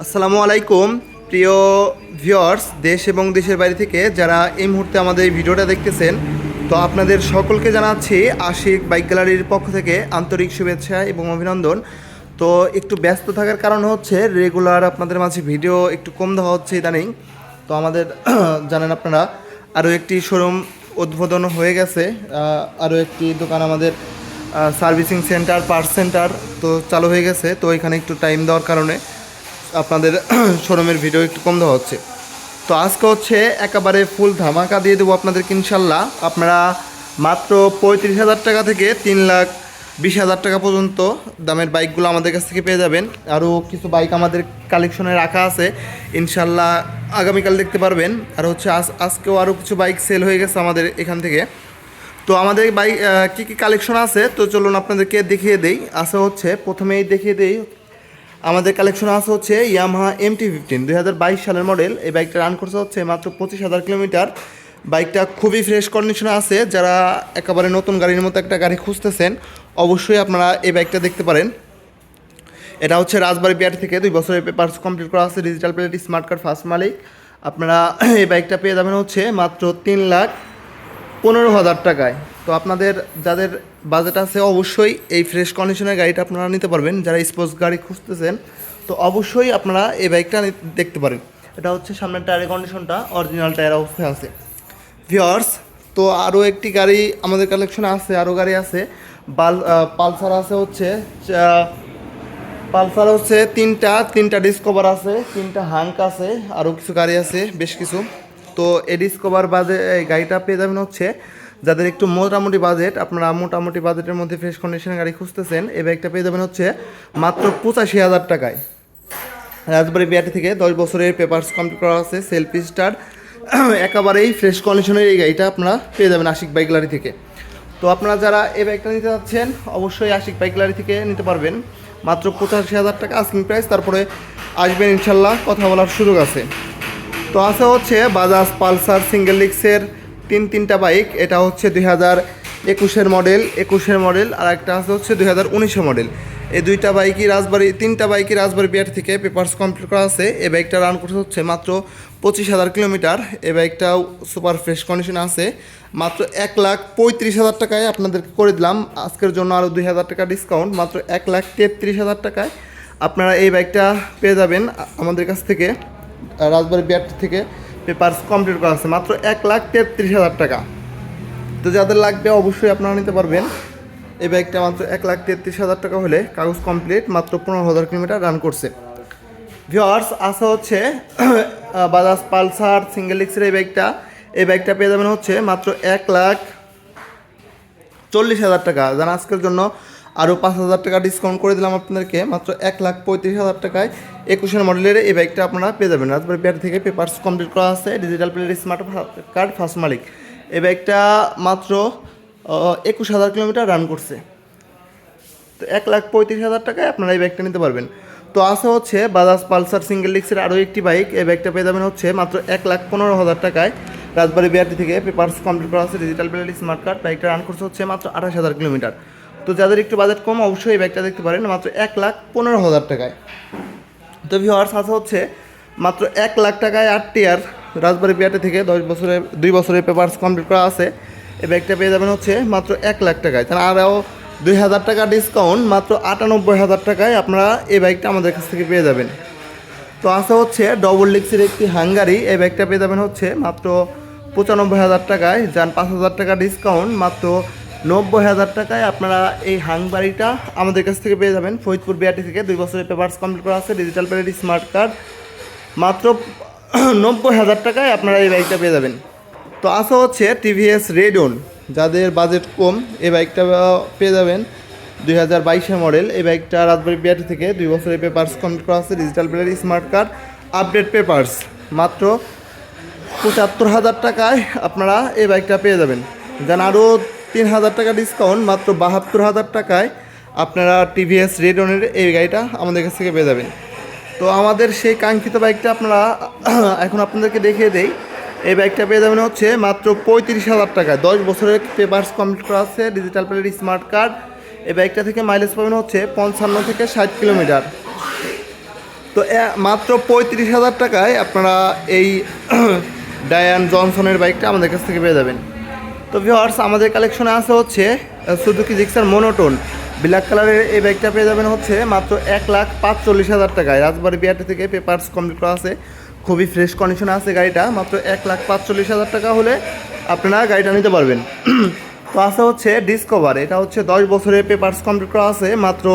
আসসালামু আলাইকুম প্রিয় ভিউয়ার্স, দেশ এবং দেশের বাইরে থেকে যারা এই মুহূর্তে আমাদের এই ভিডিওটা দেখতেছেন, তো আপনাদের সকলকে জানাচ্ছি আশিক বাইক গ্যালারির পক্ষ থেকে আন্তরিক শুভেচ্ছা এবং অভিনন্দন। তো একটু ব্যস্ত থাকার কারণ হচ্ছে রেগুলার আপনাদের মাঝে ভিডিও একটু কম দেওয়া হচ্ছে ইদানিং। তো আমাদের জানেন আপনারা আরও একটি শোরুম উদ্বোধন হয়ে গেছে, আরও একটি দোকান আমাদের সার্ভিসিং সেন্টার, পার্টস সেন্টার তো চালু হয়ে গেছে। তো এখানে একটু টাইম দেওয়ার কারণে আপনাদের শোরুমের ভিডিও একটু কম দেওয়া হচ্ছে। তো আজকে হচ্ছে একেবারে ফুল ধামাকা দিয়ে দেবো আপনাদেরকে ইনশাল্লাহ। আপনারা মাত্র 35,000 টাকা থেকে 3,20,000 টাকা পর্যন্ত দামের বাইকগুলো আমাদের কাছ থেকে পেয়ে যাবেন। আরও কিছু বাইক আমাদের কালেকশনে রাখা আছে, ইনশাল্লাহ আগামীকাল দেখতে পারবেন। আর হচ্ছে আজকেও আরও কিছু বাইক সেল হয়ে গেছে আমাদের এখান থেকে। তো আমাদের বাইক কী কী কালেকশন আছে তো চলুন আপনাদেরকে দেখিয়ে দেই। আছে হচ্ছে প্রথমেই দেখিয়ে দেই, আমাদের কালেকশন আছে হচ্ছে ইয়ামাহা MT-15 2022 সালের মডেল। এই বাইকটা রান করছে হচ্ছে মাত্র 25,000 কিলোমিটার। বাইকটা খুবই ফ্রেশ কন্ডিশনে আছে। যারা একেবারে নতুন গাড়ির মতো একটা গাড়ি খুঁজতেছেন অবশ্যই আপনারা এই বাইকটা দেখতে পারেন। এটা হচ্ছে রাজবাড়ী বিআর থেকে 2 বছরের পেপারস কমপ্লিট করা আছে, digital plate, smart card, first মালিক। আপনারা এই বাইকটা পেয়ে যাবেন হচ্ছে মাত্র 3,15,000 টাকায়। তো আপনাদের যাদের বাজেট আছে অবশ্যই এই ফ্রেশ কন্ডিশনের গাড়িটা আপনারা নিতে পারবেন। যারা স্পোর্টস গাড়ি খুঁজতেছেন তো অবশ্যই আপনারা এই বাইকটা দেখতে পারেন। এটা হচ্ছে সামনের টায়ারের কন্ডিশনটা অরিজিনাল টায়ার অবস্থায় আছে ভিউয়ার্স। তো আরও একটি গাড়ি আমাদের কালেকশনে আছে, আরও গাড়ি আছে। পালসার আছে হচ্ছে পালসার হচ্ছে তিনটা ডিসকভার আছে, 3টা হাঙ্ক আছে, আরও কিছু গাড়ি আছে বেশ কিছু। তো এই ডিসকভার বাজে এই গাড়িটা পেয়ে যাবেন হচ্ছে যাদের একটু মোটামুটি বাজেট, আপনারা মোটামুটি বাজেটের মধ্যে ফ্রেশ কন্ডিশনের গাড়ি খুঁজতেছেন, এই বাইকটা পেয়ে যাবেন হচ্ছে মাত্র 85,000 টাকায়। রাজবাড়ী বিআরটি থেকে 10 বছরের পেপারস কমপ্লিট করা আছে, সেলফি স্টার, একেবারেই ফ্রেশ কন্ডিশনের এই গাড়িটা আপনারা পেয়ে যাবেন আশিক বাইক গ্যালারি থেকে। তো আপনারা যারা এই বাইকটা নিতে যাচ্ছেন অবশ্যই আশিক বাইক গ্যালারি থেকে নিতে পারবেন। মাত্র 85,000 টাকা আস্কিং প্রাইস, তারপরে আসবেন ইনশাল্লাহ, কথা বলার সুযোগ আছে। তো আছে হচ্ছে বাজাজ পালসার সিঙ্গেল ডিস্কের তিনটা বাইক। এটা হচ্ছে 2021-এর মডেল, আর একটা আছে হচ্ছে 2019-এর মডেল। এই তিনটা বাইকই রাজবাড়ী বিআর থেকে পেপারস কমপ্লিট করা আছে। এই বাইকটা রান করতে হচ্ছে মাত্র 25,000 কিলোমিটার। এই বাইকটাও সুপার ফ্রেশ কন্ডিশন আছে। মাত্র 1,35,000 টাকায় আপনাদেরকে করে দিলাম আজকের জন্য আরও 2,000 টাকা ডিসকাউন্ট। মাত্র 1,33,000 টাকায় আপনারা এই বাইকটা পেয়ে যাবেন আমাদের কাছ থেকে। রাজবাড়ী বিআর থেকে পেপারস কমপ্লিট করা আছে, মাত্র 1,33,000 টাকা। তো যাদের লাগবে অবশ্যই আপনারা নিতে পারবেন। এই বাইকটা মাত্র 1,33,000 টাকা হলে কাগজ কমপ্লিট, মাত্র 15,000 কিলোমিটার রান করছে ভিউয়ার্স। আছে হচ্ছে বাজাজ পালসার সিঙ্গেল ডিস্কের এই বাইকটা পেয়ে যাবেন হচ্ছে মাত্র 1,40,000 টাকা। যেন আজকের জন্য আরও 5,000 টাকা ডিসকাউন্ট করে দিলাম আপনাদেরকে, মাত্র 1,35,000 টাকায় 21-এর মডেলের এই বাইকটা আপনারা পেয়ে যাবেন। রাজবাড়ী বিআর থেকে পেপারস কমপ্লিট করা আছে, digital plate, smart card, first মালিক। এই বাইকটা মাত্র 21,000 কিলোমিটার রান করছে। তো 1,35,000 টাকায় আপনারা এই বাইকটা নিতে পারবেন। তো আছে হচ্ছে বাজাজ পালসার সিঙ্গেল ডিস্কের আরও একটি বাইক। এই বাইকটা পেয়ে যাবেন হচ্ছে মাত্র 1,15,000 টাকায়। রাজবাড়ী বিআরটি থেকে পেপারস কমপ্লিট করা আছে, ডিজিটাল প্লেট, স্মার্ট কার্ড। বাইকটা রান করছে হচ্ছে মাত্র 28,000 কিলোমিটার। তো যাদের একটু বাজেট কম অবশ্যই এই বাইকটা দেখতে পারেন মাত্র 1,15,000 টাকায়। তো ভিউয়ার্স আছে হচ্ছে মাত্র 1,00,000 টাকায় 8 টিয়ার রাজবাড়ী বিআরটি থেকে 2 বছরের পেপারস কমপ্লিট করা আছে। এই বাইকটা পেয়ে যাবেন হচ্ছে মাত্র 1,00,000 টাকায়। তাহলে আরও 2,000 টাকা ডিসকাউন্ট, মাত্র 98,000 টাকায় আপনারা এই বাইকটা আমাদের কাছ থেকে পেয়ে যাবেন। তো আছে হচ্ছে ডবল ডিস্কের একটি হাঙ্গারি। এই বাইকটা পেয়ে যাবেন হচ্ছে মাত্র 95,000 টাকায়। যান 5,000 টাকা ডিসকাউন্ট, মাত্র 90,000 টাকায় আপনারা এই হাঙ্গারিটা আমাদের কাছ থেকে পেয়ে যাবেন। ফরিদপুর বিআরটি থেকে 2 বছরের পেপারস কমপ্লিট করা আছে, ডিজিটাল প্লেট, স্মার্ট কার্ড। মাত্র 90,000 টাকায় আপনারা এই বাইকটা পেয়ে যাবেন। তো আছে হচ্ছে টিভিএস রেডন, যাদের বাজেট কম এই বাইকটা পেয়ে যাবেন। 2022-এর মডেল। এই বাইকটা রাজবাড়ী বিআরটি থেকে 2 বছরের পেপারস কমপ্লিট করা আছে, digital plate, smart card, update papers. মাত্র 75,000 টাকায় আপনারা এই বাইকটা পেয়ে যাবেন। যেন আরও 3,000 টাকা ডিসকাউন্ট, মাত্র 72,000 টাকায় আপনারা টিভিএস রেডনের এই গাড়িটা আমাদের কাছ থেকে পেয়ে যাবেন। তো আমাদের সেই কাঙ্ক্ষিত বাইকটা আপনারা এখন আপনাদেরকে দেখিয়ে দেই। এই বাইকটা পেয়ে যাবেন হচ্ছে মাত্র 35,000 টাকায়। 10 বছরের পেপারস কমপ্লিট করা আছে, ডিজিটাল প্লেট, স্মার্ট কার্ড। এই বাইকটা থেকে মাইলেজ পাবেন হচ্ছে 55 থেকে 60 কিলোমিটার। তো মাত্র 35,000 টাকায় আপনারা এই ডায়ান জনসনের বাইকটা আমাদের কাছ থেকে পেয়ে যাবেন। তো ভিউয়ার্স, আমাদের কালেকশনে আছে হচ্ছে সুজুকি জিক্সার মনোটোন ব্ল্যাক কালারের এই বাইকটা পেয়ে যাবেন হচ্ছে মাত্র 1,45,000 টাকায়। রাজবাড়ি বিআরটি থেকে পেপারস কমপ্লিট করা আছে, খুবই ফ্রেশ কন্ডিশনে আছে গাড়িটা। মাত্র 1,45,000 টাকা হলে আপনারা গাড়িটা নিতে পারবেন। তো আছে হচ্ছে ডিসকভার, এটা হচ্ছে 10 বছরের পেপারস কমপ্লিট করা আছে, মাত্র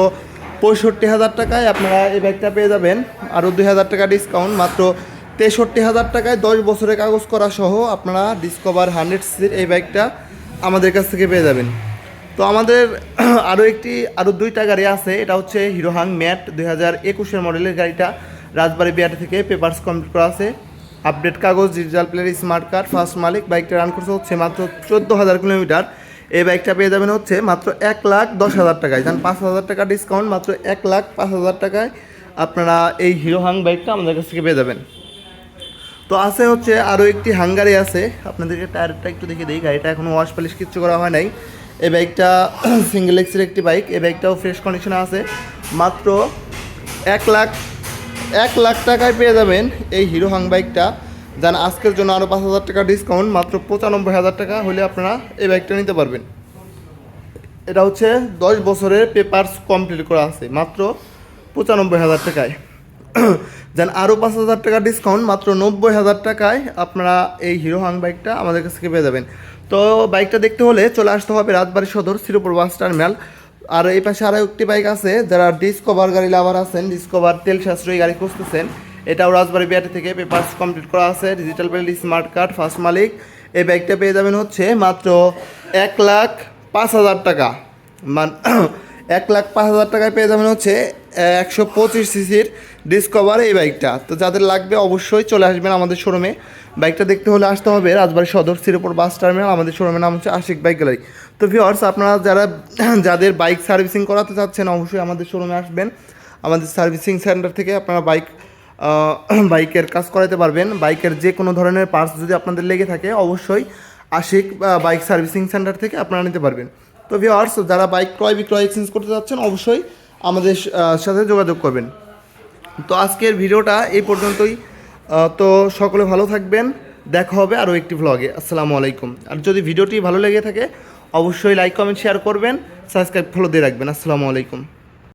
65,000 টাকায় আপনারা এই বাইকটা পেয়ে যাবেন। আরও 2,000 টাকা ডিসকাউন্ট, মাত্র 63,000 টাকায় 10 বছরের কাগজ করা সহ আপনারা ডিসকভার 100cc এই বাইকটা আমাদের কাছ থেকে পেয়ে যাবেন। তো আমাদের আরও দুইটা গাড়ি আছে, এটা হচ্ছে হিরো হাং ম্যাট 2021 মডেলের গাড়িটা। রাজবাড়ি বিআরটি থেকে পেপারস কমপ্লিট করা আছে, আপডেট কাগজ, digital player, smart card, first মালিক। বাইকটা রান করছে হচ্ছে মাত্র 14,000 কিলোমিটার। এই বাইকটা পেয়ে যাবেন হচ্ছে মাত্র 1,10,000 টাকায়। যান 5,000 টাকা ডিসকাউন্ট, মাত্র 1,05,000 টাকায় আপনারা এই হিরো হাং বাইকটা আমাদের কাছ থেকে পেয়ে যাবেন। তো আছে হচ্ছে আরও একটি হাঙ্গারি আছে, আপনাদেরকে টায়ারটা একটু দেখে দিই। গাড়িটা এখনও ওয়াশ পলিশ কিচ্ছু করা হয় নাই। এই বাইকটা সিঙ্গেল এক্সের একটি বাইক, এই বাইকটাও ফ্রেশ কন্ডিশনে আছে। মাত্র 1,00,000 টাকায় পেয়ে যাবেন এই হিরো হাং বাইকটা। যান আজকের জন্য আরও 5,000 টাকা ডিসকাউন্ট, মাত্র 95,000 টাকা হলে আপনারা এই বাইকটা নিতে পারবেন। এটা হচ্ছে 10 বছরের পেপারস কমপ্লিট করা আছে, মাত্র 95,000 টাকায়। যেন আরও 5,000 টাকা ডিসকাউন্ট, মাত্র 90,000 টাকায় আপনারা এই হিরো হাং বাইকটা আমাদের কাছ থেকে পেয়ে যাবেন। তো বাইকটা দেখতে হলে চলে আসতে হবে রাজবাড়ী সদর শ্রীপুর বাস টার্মিনাল। আর এই পাশে আরও একটি বাইক আছে, যারা ডিসকভার গাড়ি লাভার আছেন, ডিসকভার তেল সাশ্রয়ী গাড়ি খুঁজতেছেন, এটাও রাজবাড়ী বিআরটি থেকে পেপারস কমপ্লিট করা আছে, digital plate, smart card, first মালিক। এই বাইকটা পেয়ে যাবেন হচ্ছে মাত্র 1,05,000 টাকা। 1,05,000 টাকায় পেয়ে যাবেন হচ্ছে 125cc ডিসকভার এই বাইকটা। তো যাদের লাগবে অবশ্যই চলে আসবেন আমাদের শোরুমে। বাইকটা দেখতে হলে আসতে হবে রাজবাড়ী সদর শ্রীপুর বাস টার্মিনাল। আমাদের শোরুমের নাম হচ্ছে আশিক বাইক গ্যালারি। তো ভিউয়ার্স, আপনারা যাদের বাইক সার্ভিসিং করাতে চাচ্ছেন অবশ্যই আমাদের শোরুমে আসবেন। আমাদের সার্ভিসিং সেন্টার থেকে আপনারা বাইকের কাজ করাতে পারবেন। বাইকের যে কোনো ধরনের পার্টস যদি আপনাদের লেগে থাকে অবশ্যই আশিক বাইক সার্ভিসিং সেন্টার থেকে আপনারা নিতে পারবেন। তো ভিউয়ার্স, যারা বাইক ক্রয় বিক্রয় এক্সচেঞ্জ করতে যাচ্ছেন অবশ্যই আমাদের সাথে যোগাযোগ করবেন। তো আজকের ভিডিওটা এই পর্যন্তই। তো সকলে ভালো থাকবেন, দেখা হবে আরও একটি ভ্লগে। আসসালামু আলাইকুম। আর যদি ভিডিওটি ভালো লেগে থাকে অবশ্যই লাইক, কমেন্ট, শেয়ার করবেন, সাবস্ক্রাইব, ফলো দিয়ে রাখবেন। আসসালামু আলাইকুম।